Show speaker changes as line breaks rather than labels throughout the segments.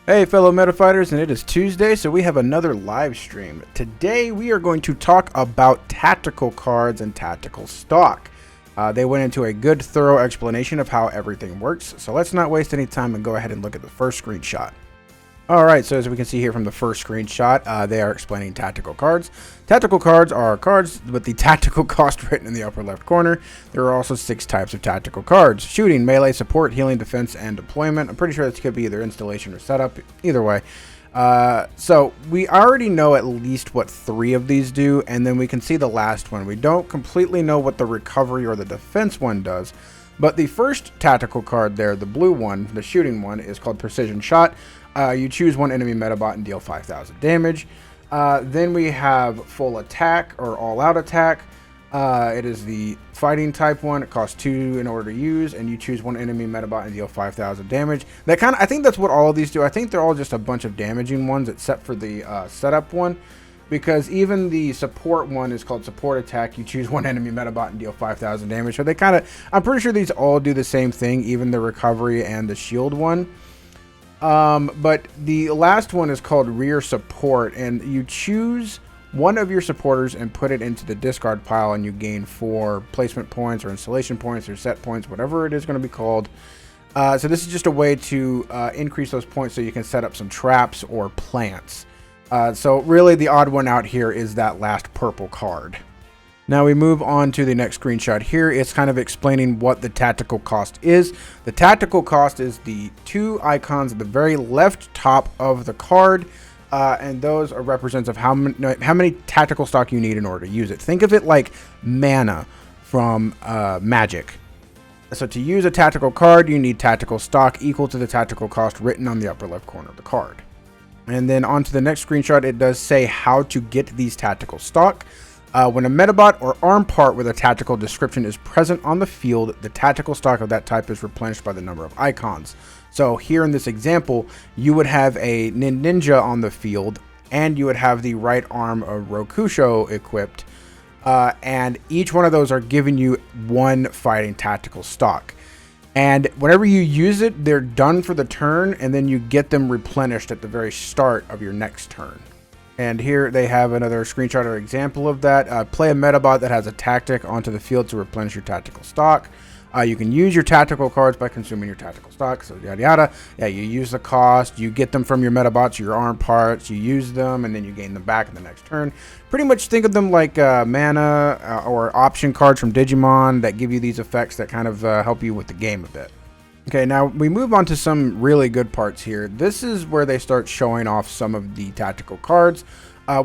Hey fellow Metafighters, and it is Tuesday, so we have another live stream. Today we are going to talk about tactical cards and tactical stock. They went into a good thorough explanation of how everything works, so let's not waste any time and go ahead and look at the first screenshot. Alright, so as we can see here from the first screenshot, they are explaining tactical cards. Tactical cards are cards with the tactical cost written in the upper left corner. There are also 6 types of tactical cards: shooting, melee, support, healing, defense, and deployment. I'm pretty sure this could be either installation or setup, either way. So we already know at least what 3 of these do, and then we can see the last one. We don't completely know what the recovery or the defense one does, but the first tactical card there, the blue one, the shooting one, is called Precision Shot. You choose one enemy metabot and deal 5,000 damage. Then we have Full Attack or All Out Attack. It is the fighting type one. It costs 2 in order to use, and you choose one enemy metabot and deal 5,000 damage. I think that's what all of these do. I think they're all just a bunch of damaging ones, except for the setup one, because even the support one is called Support Attack. You choose one enemy metabot and deal 5,000 damage. So I'm pretty sure these all do the same thing, even the recovery and the shield one. But the last one is called Rear Support, and you choose one of your supporters and put it into the discard pile, and you gain 4 placement points or installation points or set points, whatever it is going to be called. So this is just a way to increase those points so you can set up some traps or plants. So really the odd one out here is that last purple card. Now we move on to the next screenshot here. It's kind of explaining what the tactical cost is. The tactical cost is the 2 icons at the very left top of the card, and those are represents of how many tactical stock you need in order to use it. Think of it like mana from Magic. So to use a tactical card, you need tactical stock equal to the tactical cost written on the upper left corner of the card. And then on to the next screenshot, it does say how to get these tactical stock. When a metabot or arm part with a tactical description is present on the field, the tactical stock of that type is replenished by the number of icons. So here in this example, you would have a ninja on the field, and you would have the right arm of Rokusho equipped, and each one of those are giving you 1 fighting tactical stock. And whenever you use it, they're done for the turn, and then you get them replenished at the very start of your next turn. And here they have another screenshot or example of that. Play a metabot that has a tactic onto the field to replenish your tactical stock. You can use your tactical cards by consuming your tactical stock, so yada yada. Yeah, you use the cost, you get them from your metabots, your arm parts, you use them, and then you gain them back in the next turn. Pretty much think of them like mana or option cards from Digimon that give you these effects that kind of help you with the game a bit. Okay, now we move on to some really good parts here. This is where they start showing off some of the tactical cards.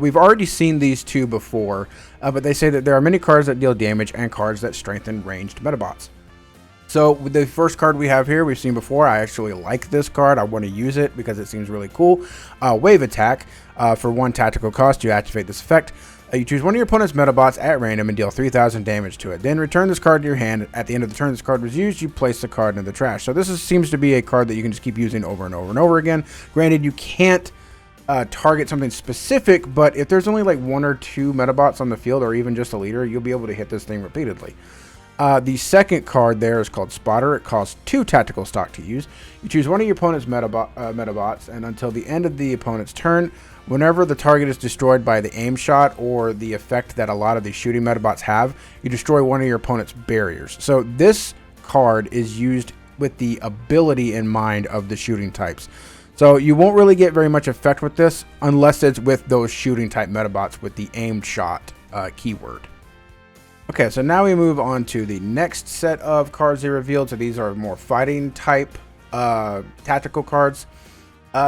We've already seen these 2 before, but they say that there are many cards that deal damage and cards that strengthen ranged metabots. So the first card we have here, we've seen before. I actually like this card. I want to use it because it seems really cool. Wave Attack. For 1 tactical cost, you activate this effect. You choose one of your opponent's metabots at random and deal 3,000 damage to it. Then return this card to your hand. At the end of the turn this card was used, you place the card in the trash. So this seems to be a card that you can just keep using over and over and over again. Granted, you can't target something specific, but if there's only like 1 or 2 metabots on the field, or even just a leader, you'll be able to hit this thing repeatedly. The second card there is called Spotter. It costs 2 tactical stock to use. You choose one of your opponent's metabots, and until the end of the opponent's turn, whenever the target is destroyed by the aim shot or the effect that a lot of the shooting metabots have, you destroy one of your opponent's barriers. So this card is used with the ability in mind of the shooting types. So you won't really get very much effect with this unless it's with those shooting type metabots with the aimed shot keyword. Okay, so now we move on to the next set of cards they revealed. So these are more fighting type tactical cards.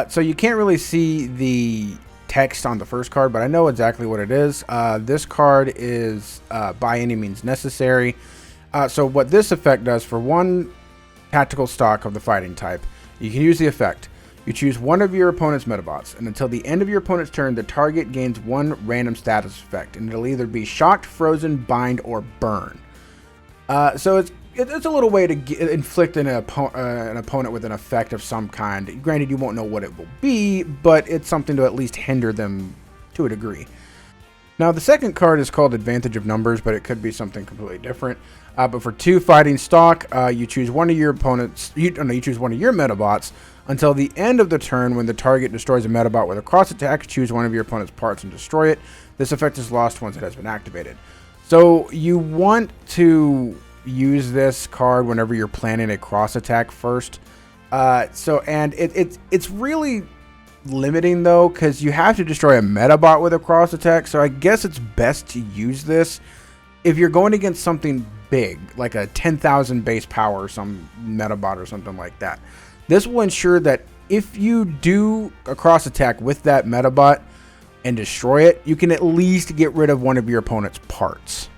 So you can't really see the text on the first card, but I know exactly what it is. This card is by any means necessary. So what this effect does, for 1 tactical stock of the fighting type, you can use the effect. You choose one of your opponent's metabots, and until the end of your opponent's turn, the target gains 1 random status effect, and it'll either be shocked, frozen, bind, or burn. So it's a little way to inflict an opponent with an effect of some kind. Granted, you won't know what it will be, but it's something to at least hinder them to a degree. Now, the second card is called Advantage of Numbers, but it could be something completely different. But for 2 fighting stock, you choose one of your opponents. You choose one of your metabots. Until the end of the turn, when the target destroys a Metabot with a cross attack, choose one of your opponent's parts and destroy it. This effect is lost once it has been activated. So you want to use this card whenever you're planning a cross attack first. It's really limiting though, because you have to destroy a Metabot with a cross attack. So I guess it's best to use this if you're going against something big, like a 10,000 base power or some Metabot or something like that. This will ensure that if you do a cross attack with that Metabot and destroy it, you can at least get rid of one of your opponent's parts.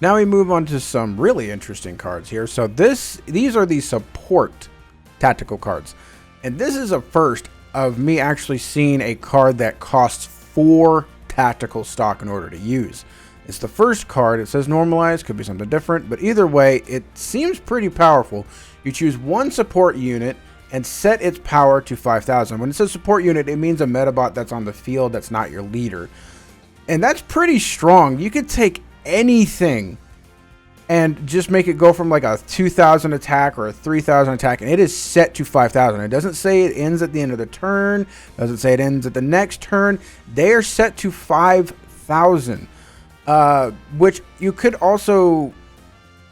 Now we move on to some really interesting cards here. So these are the support tactical cards. And this is a first of me actually seeing a card that costs 4 tactical stock in order to use. It's the first card. It says normalized, could be something different, but either way, it seems pretty powerful. You choose one support unit and set its power to 5,000. When it says support unit, it means a Metabot that's on the field that's not your leader. And that's pretty strong. You could take anything and just make it go from like a 2,000 attack or a 3,000 attack, and it is set to 5,000. It doesn't say it ends at the end of the turn. It doesn't say it ends at the next turn. They are set to 5,000, which you could also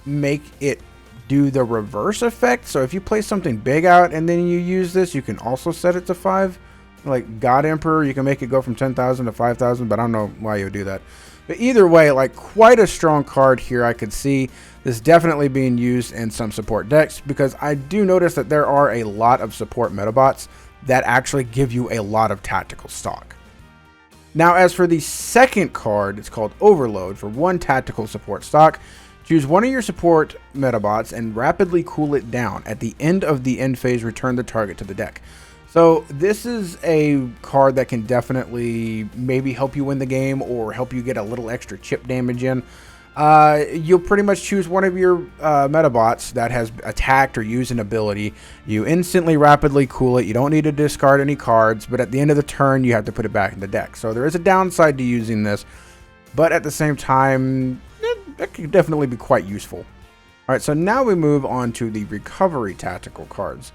make it do the reverse effect. So if you place something big out and then you use this, you can also set it to 5. Like God Emperor, you can make it go from 10,000 to 5,000, but I don't know why you would do that. But either way, like quite a strong card here. I could see this definitely being used in some support decks, because I do notice that there are a lot of support Metabots that actually give you a lot of tactical stock. Now, as for the second card, it's called Overload. For 1 tactical support stock, choose one of your support Metabots and rapidly cool it down. At the end of the end phase, return the target to the deck. So this is a card that can definitely maybe help you win the game or help you get a little extra chip damage in. You'll pretty much choose one of your Metabots that has attacked or used an ability. You instantly rapidly cool it. You don't need to discard any cards, but at the end of the turn, you have to put it back in the deck. So there is a downside to using this, but at the same time, that could definitely be quite useful. All right, so now we move on to the recovery tactical cards.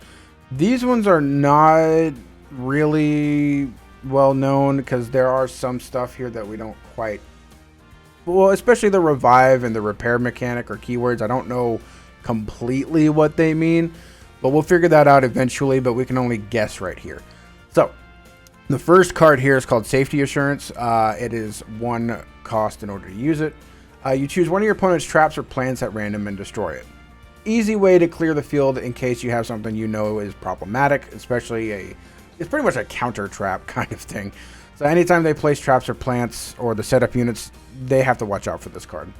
These ones are not really well known because there are some stuff here that we don't quite, well, especially the revive and the repair mechanic or keywords. I don't know completely what they mean, but we'll figure that out eventually, but we can only guess right here. So the first card here is called Safety Assurance. It is 1 cost in order to use it. You choose one of your opponent's traps or plants at random and destroy it. Easy way to clear the field in case you have something you know is problematic, especially it's pretty much a counter trap kind of thing. So anytime they place traps or plants or the setup units, they have to watch out for this card.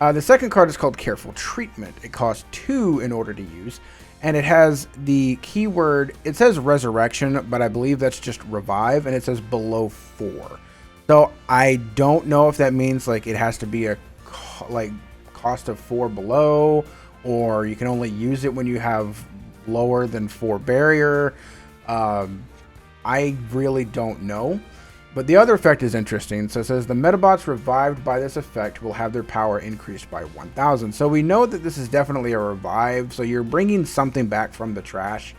The second card is called Careful Treatment. It costs 2 in order to use, and it has the keyword, it says Resurrection, but I believe that's just Revive, and it says below 4. So I don't know if that means like it has to be a cost of 4 below, or you can only use it when you have lower than 4 barrier. I really don't know. But the other effect is interesting. So it says the Metabots revived by this effect will have their power increased by 1,000. So we know that this is definitely a revive. So you're bringing something back from the trash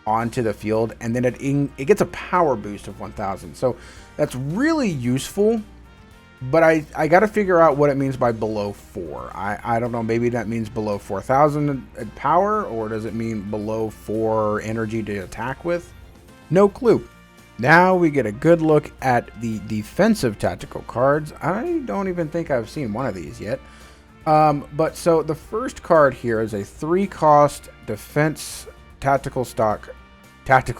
onto the field, and then it gets a power boost of 1,000. So that's really useful. But I got to figure out what it means by below 4. I don't know. Maybe that means below 4,000 power, or does it mean below 4 energy to attack with? No clue. Now we get a good look at the defensive tactical cards. I don't even think I've seen one of these yet. But so the first card here is a 3-cost defense tactical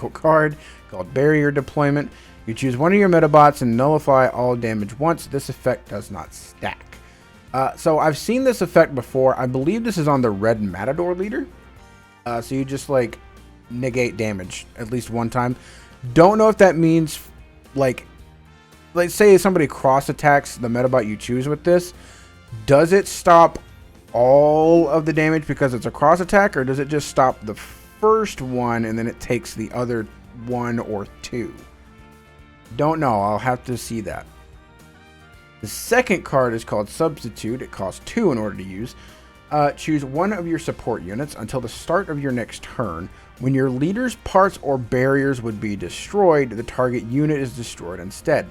card called Barrier Deployment. You choose one of your Metabots and nullify all damage once. This effect does not stack. So I've seen this effect before. I believe this is on the Red Matador leader. So you just like negate damage at least one time. Don't know if that means like say somebody cross attacks the Metabot you choose with this. Does it stop all of the damage because it's a cross attack, or does it just stop the first one and then it takes the other 1 or 2? Don't know. I'll have to see that. The second card is called Substitute. It costs 2 in order to use. Choose one of your support units until the start of your next turn. When your leader's parts or barriers would be destroyed, the target unit is destroyed instead.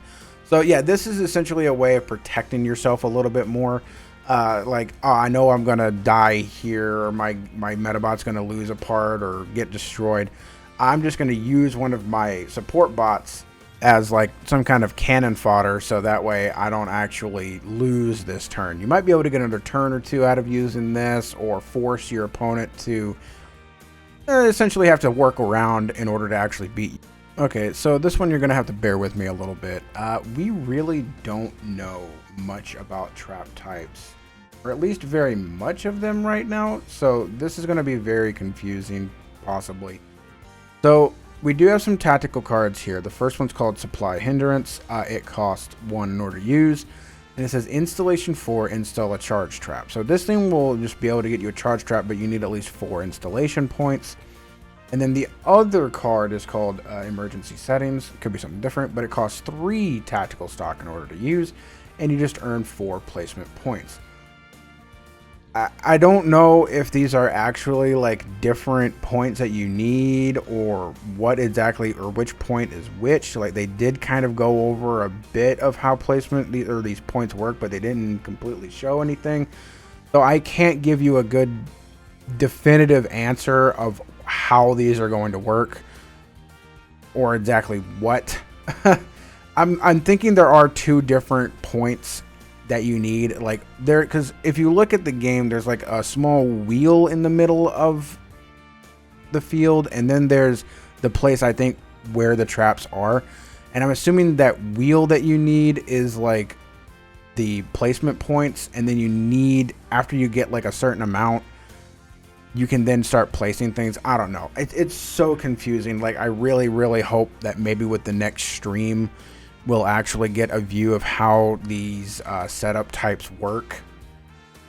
So yeah, this is essentially a way of protecting yourself a little bit more. Like, oh, I know I'm gonna die here, or my Metabot's gonna lose a part or get destroyed. I'm just gonna use one of my support bots as like some kind of cannon fodder, so that way I don't actually lose this turn. You might be able to get another turn or two out of using this, or force your opponent to essentially have to work around in order to actually beat you. Okay, so this one you're gonna have to bear with me a little bit. We really don't know much about trap types, or at least very much of them right now, so this is gonna be very confusing, possibly. So we do have some tactical cards here. The first one's called Supply Hindrance. It costs 1 in order to use. And it says Installation 4, install a charge trap. So this thing will just be able to get you a charge trap, but you need at least 4 installation points. And then the other card is called Emergency Settings. It could be something different, but it costs 3 tactical stock in order to use. And you just earn 4 placement points. I don't know if these are actually like different points that you need, or what exactly, or which point is which. Like, they did kind of go over a bit of how placement these points work, but they didn't completely show anything. So I can't give you a good definitive answer of how these are going to work, or exactly what. I'm thinking there are 2 different points that you need, like there, because if you look at the game, there's like a small wheel in the middle of the field, and then there's the place I think where the traps are, and I'm assuming that wheel that you need is like the placement points, and then you need, after you get like a certain amount, you can then start placing things. I don't know, it's so confusing. Like, I really hope that maybe with the next stream we'll actually get a view of how these setup types work,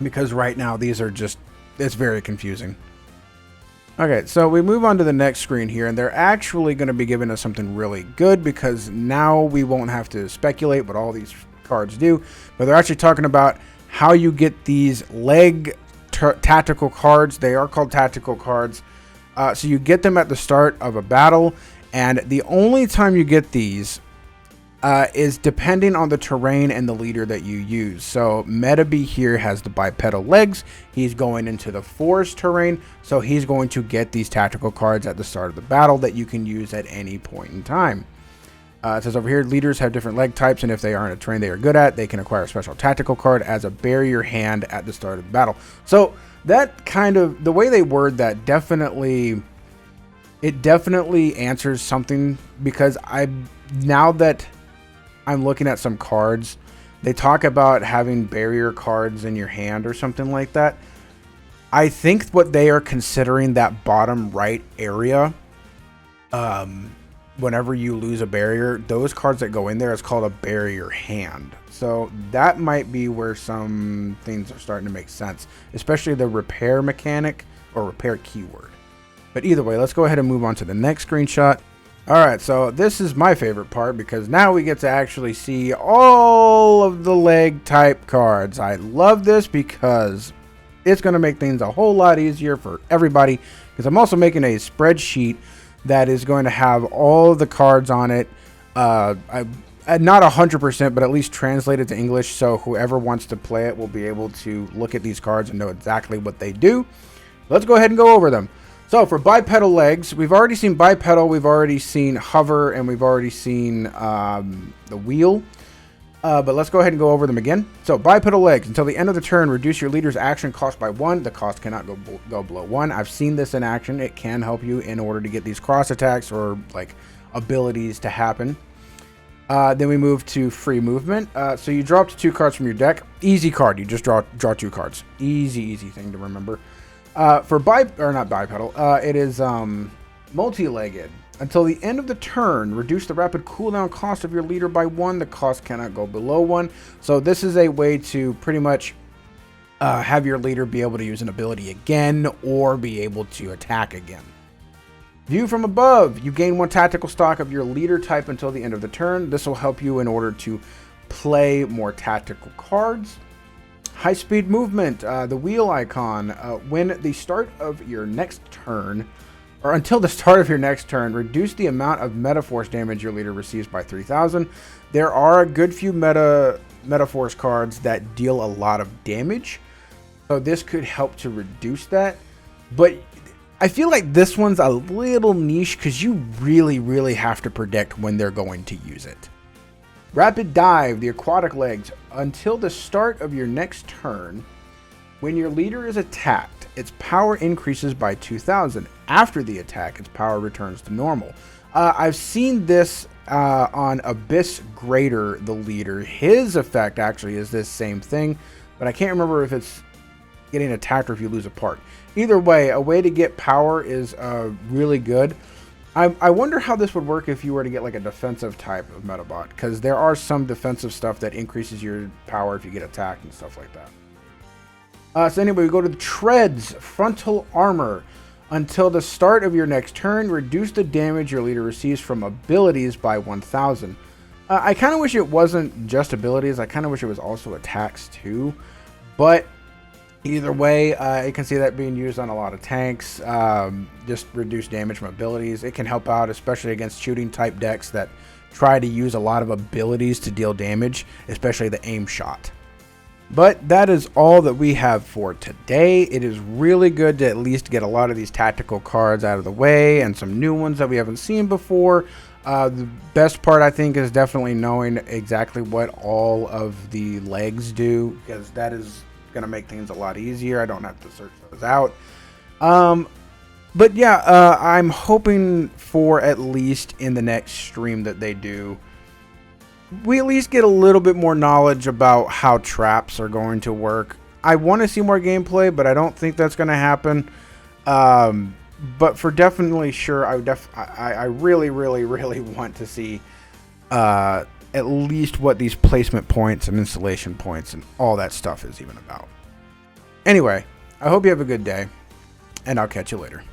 because right now these are just, it's very confusing. Okay, so we move on to the next screen here, and they're actually going to be giving us something really good, because now we won't have to speculate what all these cards do, but they're actually talking about how you get these leg tactical cards. They are called tactical cards. So you get them at the start of a battle, and the only time you get these is depending on the terrain and the leader that you use. So Metabee here has the bipedal legs. He's going into the forest terrain, so he's going to get these tactical cards at the start of the battle that you can use at any point in time. It says over here, leaders have different leg types, and if they are in a terrain they are good at, they can acquire a special tactical card as a barrier hand at the start of the battle. So that kind of, the way they word that, definitely answers something, because now that I'm looking at some cards, they talk about having barrier cards in your hand or something like that. I think what they are considering, that bottom right area, whenever you lose a barrier, those cards that go in there is called a barrier hand. So that might be where some things are starting to make sense, especially the repair mechanic or repair keyword. But either way, let's go ahead and move on to the next screenshot. Alright, so this is my favorite part, because now we get to actually see all of the leg type cards. I love this because it's going to make things a whole lot easier for everybody, because I'm also making a spreadsheet that is going to have all of the cards on it. Not 100%, but at least translated to English, so whoever wants to play it will be able to look at these cards and know exactly what they do. Let's go ahead and go over them. So for bipedal legs, we've already seen bipedal, we've already seen hover, and we've already seen the wheel. But let's go ahead and go over them again. So bipedal legs, until the end of the turn, reduce your leader's action cost by 1. The cost cannot go below 1. I've seen this in action. It can help you in order to get these cross attacks or like abilities to happen. Then we move to free movement. So you draw up to 2 cards from your deck. Easy card. You just draw 2 cards. Easy thing to remember. For not bipedal, it is multi-legged. Until the end of the turn, reduce the rapid cooldown cost of your leader by 1. The cost cannot go below 1. So this is a way to pretty much have your leader be able to use an ability again, or be able to attack again. View from above. You gain 1 tactical stock of your leader type until the end of the turn. This will help you in order to play more tactical cards. High speed movement, the wheel icon. When the start of your next turn, or until the start of your next turn, reduce the amount of Metaforce damage your leader receives by 3,000. There are a good few Metaforce cards that deal a lot of damage, so this could help to reduce that. But I feel like this one's a little niche because you really have to predict when they're going to use it. Rapid Dive, the aquatic legs. Until the start of your next turn, when your leader is attacked, its power increases by 2,000. After the attack, its power returns to normal. I've seen this on Abyss Greater, the leader. His effect actually is this same thing, but I can't remember if it's getting attacked or if you lose a part. Either way, a way to get power is really good. I wonder how this would work if you were to get like a defensive type of Metabot, because there are some defensive stuff that increases your power if you get attacked and stuff like that. So anyway, we go to the Treads, Frontal Armor. Until the start of your next turn, reduce the damage your leader receives from abilities by 1,000. I kind of wish it wasn't just abilities. I kind of wish it was also attacks too. But either way, you can see that being used on a lot of tanks. Just reduce damage from abilities. It can help out, especially against shooting type decks that try to use a lot of abilities to deal damage, especially the aim shot. But that is all that we have for today. It is really good to at least get a lot of these tactical cards out of the way and some new ones that we haven't seen before. The best part, I think, is definitely knowing exactly what all of the legs do, because that is going to make things a lot easier. I don't have to search those out. But yeah, I'm hoping for at least in the next stream that they do, we at least get a little bit more knowledge about how traps are going to work. I want to see more gameplay, but I don't think that's going to happen. But for definitely sure, I really want to see at least what these placement points and installation points and all that stuff is even about. Anyway, I hope you have a good day, and I'll catch you later.